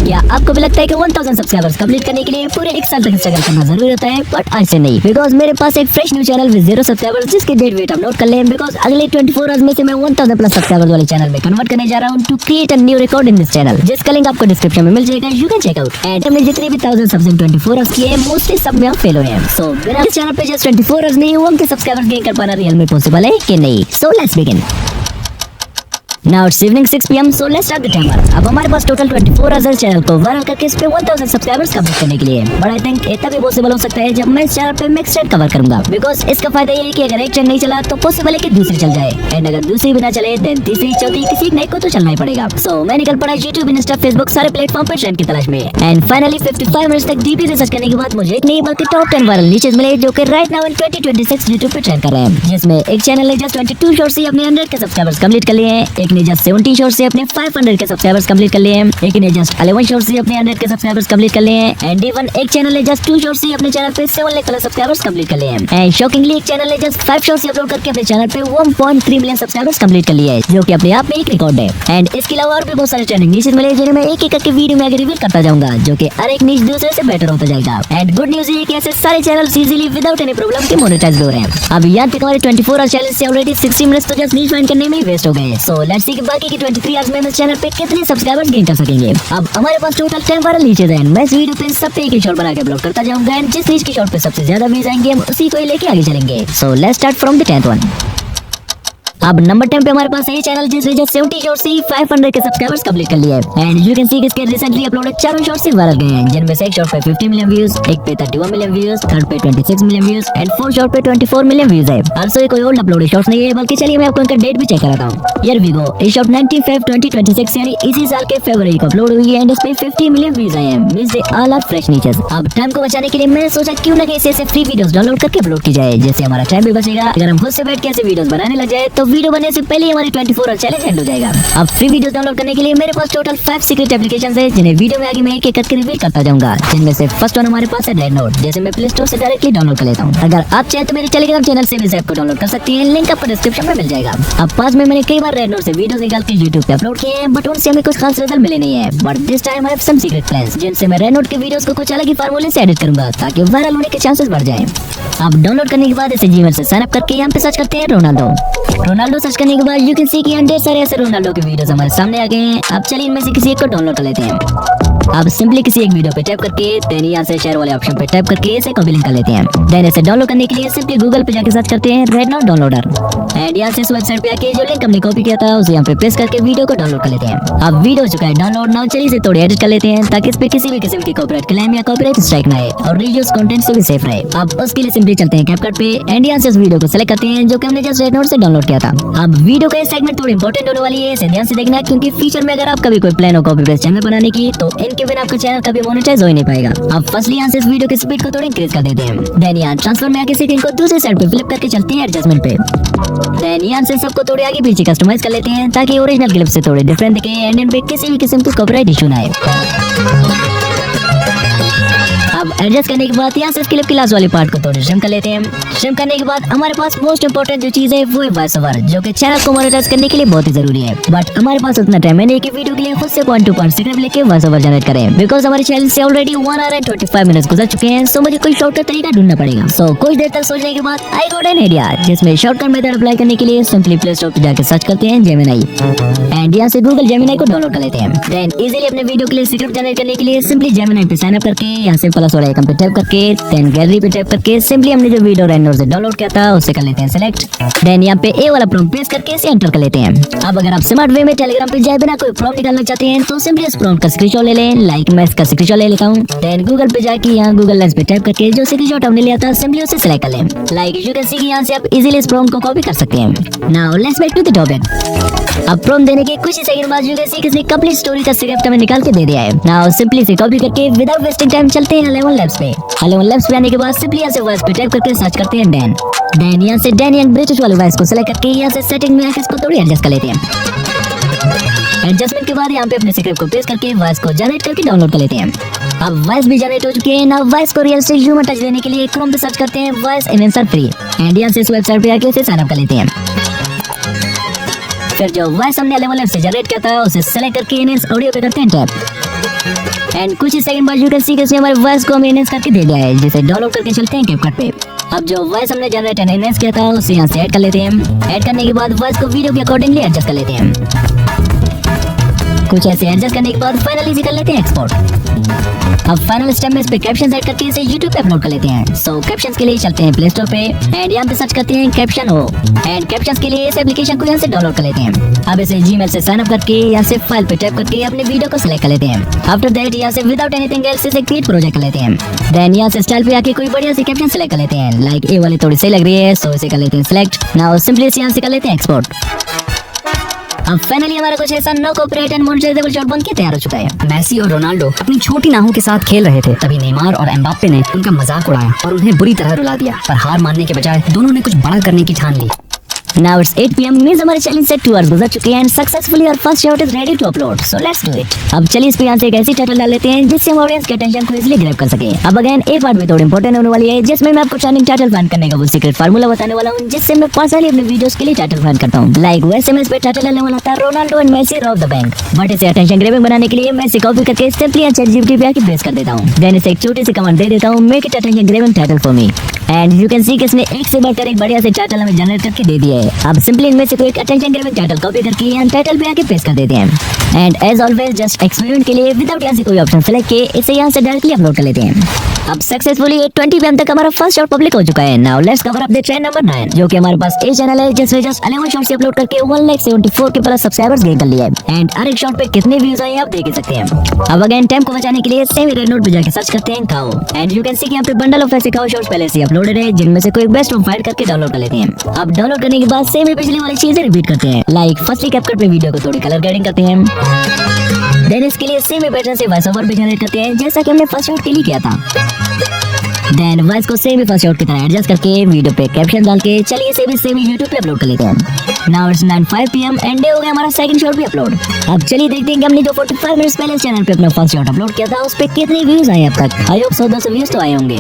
क्या आपको भी लगता है कि 1000 सब्सक्राइबर्स कंप्लीट करने के लिए पूरे एक साल तक स्ट्रगल करना जरूरी होता है? बट ऐसे नहीं, बिकॉज मेरे पास एक fresh new channel with 0 subscribers जिसके डेट वेट आप नोट कर लें, बिकॉज अगले 24 आवर्स में से मैं 1000 प्लस सब्सक्राइबर्स वाले चैनल में कन्वर्ट करने जा रहा हूँ to create a new record in this channel, जिसका लिंक आपको डिस्क्रिप्शन में मिल जाएगा। You can check out. And हमने जितने भी 1000 सब्स इन 24 आवर्स किए मोस्टली सब में फेल हुए हैं। सो बिना इस चैनल पे जस्ट 24 आवर्स में 1 के सब्सक्राइबर्स गेन कर पाना रियल में पॉसिबल है कि नहीं? So let's begin. Now it's evening 6 PM, so let's start the timer. अब हमारे पास टोटल 24 आवर्स चैनल को वायरल करके इस पे 1000 सब्सक्राइबर्स कंप्लीट करने के लिए। बट आई थिंक इतना भी पॉसिबल हो सकता है जब मैं इस चैनल पे मिक्स चैट कवर करूंगा, बिकॉज इसका फायदा ये है कि अगर एक चैनल नहीं चला तो पॉसिबल है कि दूसरी चल जाए, एंड अगर दूसरी भी ना चले देन तीसरी चौथी किसी नए को तो चलना ही पड़ेगा। सो मैं निकल पड़ा यूट्यूब, इंस्टा, फेसबुक सारे प्लेटफॉर्म पर ट्रेंड की तलाश में। एंड फाइनली 55 मिनट्स तक डीपी रिसर्च करने के बाद मुझे एक नहीं बल्कि टॉप 10 वायरल नीचेस मिले जो कि राइट नाउ इन 2026 यूट्यूब पे ट्रेंड कर रहे हैं, जिसमें एक चैनल ने जस्ट 22 शॉर्ट्स से अपने 100 के सब्सक्राइबर्स कंप्लीट कर लिए हैं, एक ने जस्ट 70 शॉर्ट्स से अपने 500 के सब्सक्राइबर्स कंप्लीट कर लिए हैं, एक ने जस्ट 11 शॉर्ट्स से अपने 100 के सब्सक्राइबर्स कंप्लीट कर लिए हैं, एंड इवन एक चैनल ने जस्ट 2 शॉर्ट्स से अपने चैनल पे 7 लाख प्लस सब्सक्राइबर्स कंप्लीट कर लिए हैं। एंड शॉकिंगली एक चैनल ने जस्ट 5 शॉर्ट्स अपलोड करके अपने चैनल पे 1.3 मिलियन सब्सक्राइबर्स कंप्लीट कर लिए हैं, जो कि अपने आप में एक रिकॉर्ड है। एंड इसके अलावा और भी बहुत सारे ट्रेंडिंग नीचेस मिले जिन्हें मैं एक एक करके वीडियो में आगे रिवील करता जाऊंगा, जो कि हर एक नीच दूसरे से बेटर होता जाएगा। एंड गुड न्यूज़ ये कि ऐसे सारे channels easily without any problem के मोनेटाइज हो रहे हैं। अब यहाँ तक हमारे 24 आवर्स चैनल से ऑलरेडी 60 मिनट्स तो जस्ट नीच फाइंड करने में ही वेस्ट हो गए। सो लेट्स सी कि बाकी की 23 आवर्स में इस चैनल पे कितने सब्सक्राइबर्स गेन कर सकेंगे। अब हमारे पास टोटल 10 वायरल नीचेस हैं। मैं इस वीडियो पे सब पे एक शॉट बना के अपलोड करता जाऊंगा, एंड जिस नीच की शॉट पे सबसे ज्यादा व्यूज आएंगे हम उसी को ही लेके आगे चलेंगे। So let's start from the 10th one. अब नंबर 10 पे हमारे पास है चैनल जिसने जस्ट 70 शॉर्ट्स से 500 के सब्सक्राइबर्स कंप्लीट कर लिए हैं, एंड यू कैन सी कि इसके रिसेंटली अपलोडेड 4 शॉर्ट्स से वायरल गए हैं, जिनमें से एक शॉर्ट पे 50 मिलियन व्यूज, एक पे 31 मिलियन व्यूज, थर्ड पे 26 million views, and fourth short पे 24 मिलियन व्यूज है। आल्सो ये कोई ओल्ड अपलोडेड शॉर्ट्स नहीं है, बल्कि चलिए मैं आपको इनका डेट भी चेक कराता हूं। Here we go. ये शॉर्ट 19/5/2026 यानी इसी साल के फरवरी को अपलोड हुई है, एंड इस पे 50 मिलियन व्यूज आए हैं, means they all are fresh niches. अब टाइम को बचाने के लिए मैंने सोचा क्यों ना ऐसे फ्री वीडियोस डाउनलोड करके अपलोड की जाए, जिससे हमारा टाइम भी बचेगा। अगर हम खुद से बैठ के ऐसे वीडियोस बनाने लग जाए तो वीडियो बनने से पहले हमारी 24 आवर चैलेंज एंड हो जाएगा। अब फ्री वीडियोस डाउनलोड करने के लिए मेरे पास टोटल 5 सीक्रेट एप्लीकेशंस हैं, जिन्हें वीडियो में आगे मैं एक एक करके रिवील करता जाऊंगा, जिनमें से फर्स्ट वन हमारे पास है रेड नोट, जैसे मैं प्ले स्टोर से डायरेक्टली डाउनलोड कर लेता हूं। अगर आप चाहे तो मेरे टेलीग्राम चैनल से भी इस ऐप को डाउनलोड कर सकती हैं, लिंक आपको डिस्क्रिप्शन में मिल जाएगा। अब पास में मैंने कई बार रेड नोट से वीडियोस निकाल के यूट्यूब पे अपलोड किए हैं, बट उनसे हमें कुछ खास रिजल्ट मिले नहीं है। But this time I have some secret plans, जिनसे मैं रेड नोट के वीडियोस को कुछ अलग ही फार्मूले से एडिट करूंगा, ताकि वायरल होने के चांसेस बढ़ जाएं। अब डाउनलोड करने के बाद इसे जीमेल से साइन अप करके यहाँ पे सर्च करते हैं रोनाल्डो सर्च करने के बाद यू कैन सी कि ढेर सारे ऐसे रोनाल्डो के वीडियोस हमारे सामने आ गए हैं। अब चलिए इनमें से किसी एक को डाउनलोड कर लेते हैं। अब सिंपली किसी एक वीडियो पे टैप करके देन यहाँ से शेयर वाले ऑप्शन पे टैप करके इसे कॉपी लिंक कर लेते हैं। देन इसे डाउनलोड करने के लिए सिंपली गूगल पे जाके सर्च करते हैं रेड नोट डाउनलोडर, एंड यहाँ से इस वेबसाइट पे आके जो लिंक हमने कॉपी किया था उसे यहाँ पे पेस्ट करके वीडियो को डाउनलोड कर लेते हैं। अब वीडियो हो चुका है डाउनलोड। नाउ चलिए इसे थोड़ी एडिट कर लेते हैं, ताकि इस पे किसी भी किस्म की कॉपीराइट क्लेम या कॉपीराइट स्ट्राइक ना आए और रीयूज कंटेंट से भी सेफ रहे। अब उसके लिए सिंपली चलते हैं कैपकट पे, एंड यहाँ से इस वीडियो को सिलेक्ट करते हैं जो कि हमने जस्ट रेड नोट से डाउनलोड किया था। अब वीडियो का सेगमेंट थोड़ी इंपॉर्टेंट होने वाली है, इसे ध्यान से देखना, क्योंकि फ्यूचर में अगर आप कभी कोई प्लान हो कॉपी पेस्ट चैनल बनाने की तो इनके बिना आपका चैनल कभी मोनेटाइज हो ही नहीं पाएगा। अब फर्स्टली यहाँ से इस वीडियो की स्पीड को थोड़ी इंक्रीज कर देते हैं, देन यहाँ ट्रांसफर में आके सेटिंग को दूसरी साइड पे फ्लिप करके चलते हैं एडजस्टमेंट पे, देन यहाँ से सबको थोड़े आगे पीछे कस्टमाइज कर लेते हैं, ताकि ओरिजिनल क्लिप से थोड़े डिफरेंट दिखे एंड इन पे किसी भी किस्म की कॉपीराइट इशू ना आए। अब एडजस्ट करने के बाद यहाँ से क्लिप की लास्ट वाली पार्ट को थोड़ी ट्रिम कर लेते हैं। ट्रिम करने के बाद हमारे पास मोस्ट इंपोर्टेंट जो चीज है वो है वॉइस ओवर, जो कि चैनल को मोनेटाइज करने के लिए बहुत ही जरूरी है। बट हमारे पास उतना टाइम है नहीं कि वीडियो के लिए खुद से पॉइंट टू पॉइंट स्क्रिप्ट लेके वॉइस ओवर जनरेट करें, बिकॉज हमारे चैनल से ऑलरेडी 1 आवर एंड 25 मिनट्स गुजर चुके हैं। सो मुझे कोई शॉर्टकट तरीका ढूंढना पड़ेगा। सो कुछ देर तक सोचने के बाद आई गॉट एन आइडिया, जिसमें शॉर्टकट मेथड अप्लाई करने के लिए सिंपली प्ले स्टोर पे जाकर सर्च करते हैं जेमिनी, एंड यहाँ से गूगल जेमिनी को डाउनलोड कर लेते हैं। देन इजीली अपने वीडियो के लिए स्क्रिप्ट जनरेट करने के लिए सिंपली जेमिनी पे साइन अप करके यहाँ से प्लस वाले आइकन पे टैप करके देन गैलरी पे टैप करके सिंपली हमने जो वीडियो रेड नोट से डाउनलोड किया था उसे कर लेते हैं सिलेक्ट, देन यहाँ पे ए वाला प्रॉम्प्ट पेस्ट करके इसे एंटर कर लेते हैं। अब अगर आप स्मार्ट वे में टेलीग्राम पे जाए बिना कोई प्रॉम्प्ट निकालना चाहते हैं तो सिंपली इस प्रॉम्प्ट का स्क्रीनशॉट ले लें, लाइक मैं इसका स्क्रीनशॉट ले लेता हूँ। देन गूगल पे जाके यहाँ गूगल लेंस पे टाइप करके जो स्क्रीनशॉट हमने लिया था सिंपली उसे सिलेक्ट कर लें। लाइक यू कैन सी कि यहाँ से आप इजीली इस प्रॉम्प्ट को कॉपी कर सकते हैं। Now let's back to the topic. अब प्रॉम्प्ट देने के कुछ ही सेकंड बाद यू कैन सी किसी कंप्लीट स्टोरी का स्क्रिप्ट हमें निकाल के दे दिया है। नाउ सिंपली इसे कॉपी करके विदाउट वेस्टिंग टाइम चलते हैं 11 लैब्स पे। 11 लैब्स पे आने के बाद सिंपली यहाँ से वॉइस पे टाइप करके सर्च करते हैं देन यहाँ से डैन यंग ब्रिटिश वाले वॉइस को सिलेक्ट करके यहाँ से सेटिंग में आके इसको थोड़ी एडजस्ट कर लेते हैं। एडजस्टमेंट के बाद यहाँ पे अपने स्क्रिप्ट को पेस्ट करके वॉइस को जनरेट करके डाउनलोड कर लेते हैं। अब वॉइस भी जनरेट हो चुकी है ना। वॉइस को रियलिस्टिक ह्यूमन टच देने के लिए क्रोम पे सर्च करते हैं वॉइस एनहांसर फ्री, एंड यहाँ से इस वेबसाइट पे आके उसे साइन अप कर लेते हैं। फिर जो वॉइस हमने लेवल से जनरेट किया था उसे सेलेक्ट करके इन्हें ऑडियो पे करते हैं टैप। एंड कुछ ही सेकंड बाद यू कैन सी कैसे हमारे वॉइस को हम एनहेंस करके दे दिया है, जिसे डाउनलोड करके चलते हैं कैपकट पे। अब जो वॉइस हमने जनरेट एनहेंस किया था उसे यहाँ से ऐड कर लेते हैं। ऐड करने के बाद वॉइस को वीडियो के अकॉर्डिंगली एडजस्ट कर लेते हैं। कुछ ऐसे एडजस्ट करने के बाद फाइनली इसे कर लेते हैं एक्सपोर्ट। अब फाइनल स्टेप में इस पे कैप्शन ऐड करके इसे YouTube पे अपलोड कर लेते हैं। सो कैप्शंस के लिए चलते हैं प्ले स्टोर पे एंड यहाँ पे सर्च करते हैं कैप्शन हो एंड कैप्शंस के लिए इस एप्लीकेशन को यहाँ से डाउनलोड कर लेते हैं। अब इसे जीमेल से साइन अप करके यहाँ से फाइल पे टाइप करके अपने वीडियो को सिलेक्ट कर लेते हैं। आफ्टर दैट यहाँ से विदाउट एनीथिंग एल्स इसे क्रिएट प्रोजेक्ट कर लेते हैं। देन यहाँ से स्टाइल पे आके कोई बढ़िया सी कैप्शन सिलेक्ट कर लेते हैं। लाइक ये वाली थोड़ी सही लग रही है, सो इसे कर लेते हैं सिलेक्ट। नाउ सिंपली यहाँ से कर लेते हैं एक्सपोर्ट। अब फाइनली हमारा कुछ ऐसा no copyright and monetisable short बन के तैयार हो चुका है। मेसी और रोनाल्डो अपनी छोटी नाहों के साथ खेल रहे थे, तभी नेमार और एम्बाप्पे ने उनका मजाक उड़ाया और उन्हें बुरी तरह रुला दिया। पर हार मानने के बजाय दोनों ने कुछ बड़ा करने की ठान ली। Now it's 8 PM मींस हमारे चैलेंज से 2 hours गुजर चुके हैं एंड सक्सेसफुली और first short is ready to upload. So let's do it. अब चलिए इस पे यहाँ से एक ऐसी टाइटल डाल लेते हैं जिससे हम ऑडियंस के अटेंशन को इजीली ग्रैब कर सके। अब अगेन एक पार्ट में थोड़ी इंपॉर्टेंट होने वाली है, जिसमें मैं आपको ट्रेंडिंग टाइटल फाइंड करने का वो सीक्रेट फार्मूला बताने वाला हूँ, जिससे मैं पर्सनली अपने वीडियोस के लिए टाइटल फाइंड करता हूँ। लाइक वैसे मैं इस पे टाइटल डालने वाला था Ronaldo and Messi rob the bank, but इसे अटेंशन ग्रैबिंग बनाने के लिए मैं इसे कॉपी करके सिंपली ChatGPT पे आके पेस्ट कर देता हूँ। देन इसे एक छोटी सी कमांड दे देता हूँ, make it attention grabbing title for me and you can सी कि इसने एक से बढ़कर एक बढ़िया से टाइटल हमें जनरेट करके दे दिया है। अब सिंपली इनमें से कोई एक अटेंशन ग्रैबिंग टाइटल कॉपी करके यहाँ टाइटल पे आके पेस्ट कर देते हैं and as always just experiment के लिए विदाउट यहाँ से कोई ऑप्शन सेलेक्ट किए इसे यहाँ से डायरेक्टली अपलोड कर लेते हैं। अब सक्सेसफुली 20 PM तक हमारा फर्स्ट शॉट पब्लिक हो चुका है। Now let's cover up the trend number 9, जो कि हमारे पास ए चैनल है जिसमें जस्ट 11 शॉट्स अपलोड करके 1,74 के प्लस सब्सक्राइबर्स गेन कर लिया है एंड हर एक शॉट पे कितने व्यूज आए आप देख ही सकते हैं। अब अगेन टाइम को बचाने के लिए सेम रेड नोट पे जाके सर्च करते हैं खाओ एंड यू कैन सी कि यहाँ पे बंडल ऑफ ऐसे खाओ शॉट्स पहले से अपलोडेड है, जिनमें से कोई बेस्ट ऑफ फाइंड करके डाउनलोड कर लेते हैं। अब डाउनलोड करने के बाद सेम पिछली वाली चीजें रिपीट करते हैं। लाइक फर्स्टली कैपकट पे वीडियो को थोड़ी कलर ग्रेडिंग करते हैं, देन इसके लिए सेम पैटर्न से वॉइस ओवर भी जनरेट करते हैं जैसा कि हमने फर्स्ट शॉट के लिए किया था। देन वॉइस को सेम फर्स्ट शॉट की तरह एडजस्ट करके वीडियो पे कैप्शन डाल के चलिए सेम YouTube पे अपलोड कर लेते हैं। Now it's 9:05 PM and day हो गया हमारा सेकंड शॉट भी अपलोड। अब चलिए देखते हैं कि हमने जो 45 मिनट्स पहले चैनल पे अपना फर्स्ट शॉट अपलोड किया था उस पे कितने व्यूज आए अब तक। आई होप 100-200 व्यूज तो आए होंगे।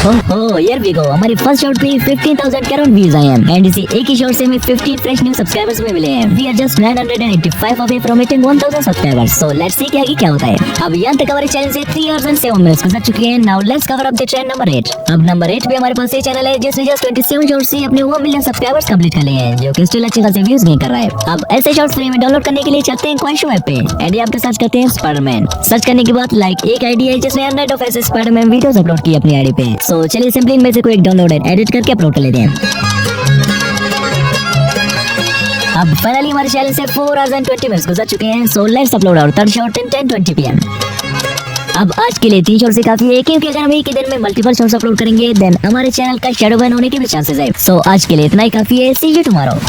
ओह हियर वी गो, हमारी फर्स्ट शॉट पे 15,000 के अराउंड व्यूज आए हैं एंड इसी एक ही शॉट से हमें 50 फ्रेश न्यू सब्सक्राइबर्स में मिले हैं। We are just 985 away from hitting 1000 subscribers. So let's see कि आगे क्या होता है। अब यहाँ तक हमारे चैनल से 3 hours and 7 minutes गुजर चुके हैं। Now let's cover up the trend number 8। अब नंबर 8 पे हमारे पास ये चैनल है जिसने जस्ट 27 शॉट्स से अपने 1 मिलियन सब्सक्राइबर्स कंप्लीट कर लिए हैं, जो कि स्टिल अच्छे खासे व्यूज गेन कर रहा है। अब ऐसे शॉट्स फ्री में डाउनलोड करने के लिए चलते हैं क्वाइशो ऐप पे एंड यहाँ पे सर्च करते हैं स्पाइडरमैन। सर्च करने के बाद लाइक एक आईडी है जिसने 100 ऑफ ऐसे स्पाइडरमैन वीडियोस अपलोड की अपनी आईडी पे। सो चलिए सिंपली इनमें से कोई एक डाउनलोड एडिट करके अपलोड कर लेते हैं। अब फाइनली हमारे चैनल से 4 hours and 20 minutes गुजर चुके हैं। So let's upload our third short in 10:20 PM। अब आज के लिए 3 शॉट से काफी है, क्योंकि अगर हम एक ही दिन में मल्टीपल शॉट्स अपलोड करेंगे देन हमारे चैनल का शैडो बैन होने के भी चांसेस है। सो आज के लिए इतना ही काफी है। सी यू टुमारो।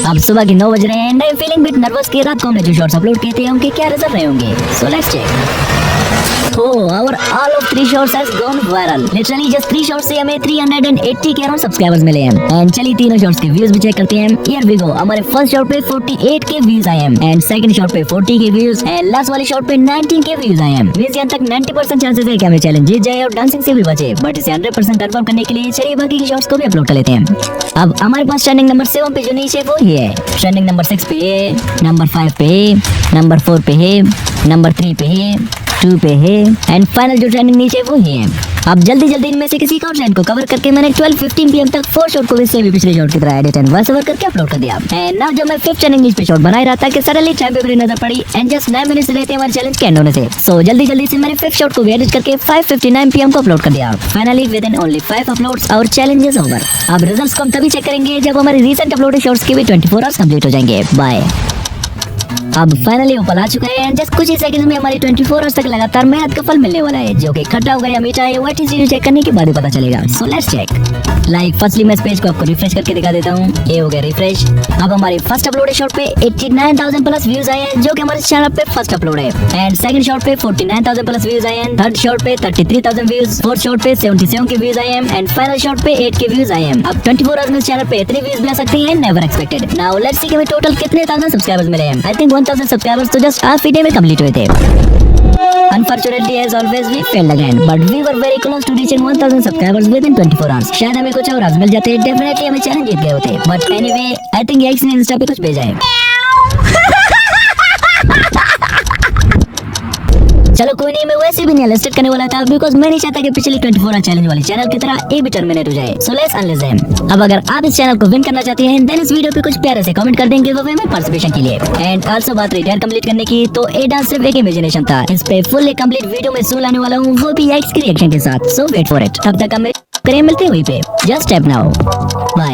अब सुबह के 9 बज रहे हैं and I am feeling bit nervous कि रात को हमने जो शॉट्स अपलोड किए थे उनके क्या रिजल्ट रहे होंगे। So let's check. Our all of 3 shots has gone viral. Literally just 3 shots से हमें 380 के अराउंड सब्सक्राइबर्स मिले हैं एंड चलिए तीनों शॉट्स के व्यूज भी चेक करते हैं। Here we go, हमारे फर्स्ट शॉट पे 48 के व्यूज आए हैं एंड सेकंड शॉट पे 40 के व्यूज एंड लास्ट वाली शॉट पे 19 के व्यूज आए हैं। मींस यहाँ तक 90% चांसेस है कि हमें चैलेंज जीत जाए और डांसिंग से भी बचे, बट इसे 100% कंफर्म करने के लिए चलिए बाकी के शॉट्स को भी अपलोड कर लेते हैं। अब हमारे पास ट्रेंडिंग नंबर 7 पे जो नीचे वो ही है, ट्रेंडिंग नंबर 6 पे है, नंबर 5 पे है, नंबर 4 पे है, नंबर 3 पे है, 2 पे है एंड फाइनल जो ट्रेंडिंग नीचे वो ही है। अब जल्दी इनमें से किसी और ट्रेंड को कवर करके मैंने 12:15 PM तक 4 शॉट को भी पिछले शॉट की तरह एडिट एंड वॉइस ओवर करके अपलोड कर दिया। एंड नाउ जब मैं 5th ट्रेंडिंग पे शॉट बना रहा था कि सडनली टाइम पे मेरी नजर पड़ी एंड जस्ट 9 मिनट्स रहते हमारे चैलेंज के एंड होने से। सो जल्दी से मैंने 5th शॉट को भी एडिट करके 5:59 PM को अपलोड कर दिया। Finally with in only 5 uploads our challenge is over. अब रिजल्ट्स को हम तभी चेक करेंगे जब हमारे रीसेंट अपलोडेड शॉट्स के भी 24 आवर्स कंप्लीट हो जाएंगे। बाय। अब फाइनली ऊपर आ चुका है एंड जस्ट कुछ ही सेकंड्स में हमारी 24 आवर्स तक लगातार मेहनत का फल मिलने वाला है, जो कि खट्टा होगा या मीठा है व्हाट इज चेक करने के बाद ही पता चलेगा। So let's check. Like firstly मैं इस पेज को आपको रिफ्रेश करके दिखा देता हूँ। ये हो गया रिफ्रेश। अब हमारी फर्स्ट अपलोडेड शॉट पे 89,000 प्लस व्यूज आए हैं, जो कि हमारे चैनल पे फर्स्ट अपलोड है एंड सेकंड शॉट पे 49,000 प्लस व्यूज आए हैं, थर्ड शॉट पे 33,000 व्यूज, फोर्थ शॉट पे 77 के व्यूज आए हैं एंड फाइनल शॉट पे 8 के व्यूज आए हैं। अब 24 आवर्स में चैनल पे इतने व्यूज भी आ सकते हैं, never expected. Now let's see कि हमें टोटल कितने 1000 सब्सक्राइबर्स मिले हैं। आई थिंक 1000 सब्सक्राइबर्स तो जस्ट हाफ डे में कंप्लीट हुए थे। Unfortunately, as always, we failed again. But we were very close to reaching 1000 subscribers within 24 hours. शायद हमें कुछ और आज मिल जाते, डेफिनेटली हमें चैलेंज जीत गए होते. But anyway, I think x ने इंस्टा पे कुछ भेजा है. चलो कोई नहीं, मैं वैसे भी नहीं लिस्टेड करने वाला था बिकॉज मैं नहीं चाहता कि पिछली 24 आवर चैलेंज वाली चैनल की तरह ये भी टर्मिनेट हो जाए. So let's unless them. अब अगर आप इस चैनल को विन करना चाहते हैं देन इस वीडियो पे कुछ प्यारे से कमेंट कर देंगे गिव अवे में पार्टिसिपेशन के लिए. एंड आल्सो बात रही डेयर कंप्लीट करने की, तो ये डांस सिर्फ एक इमेजिनेशन था. इस पे फुल कंप्लीट वीडियो में सूल आने वाला हूँ, वो भी एक्स के रिएक्शन के साथ. सो वेट फॉर इट. तब तक हम करें मिलते हैं वहीं पे. Just step now. बाय.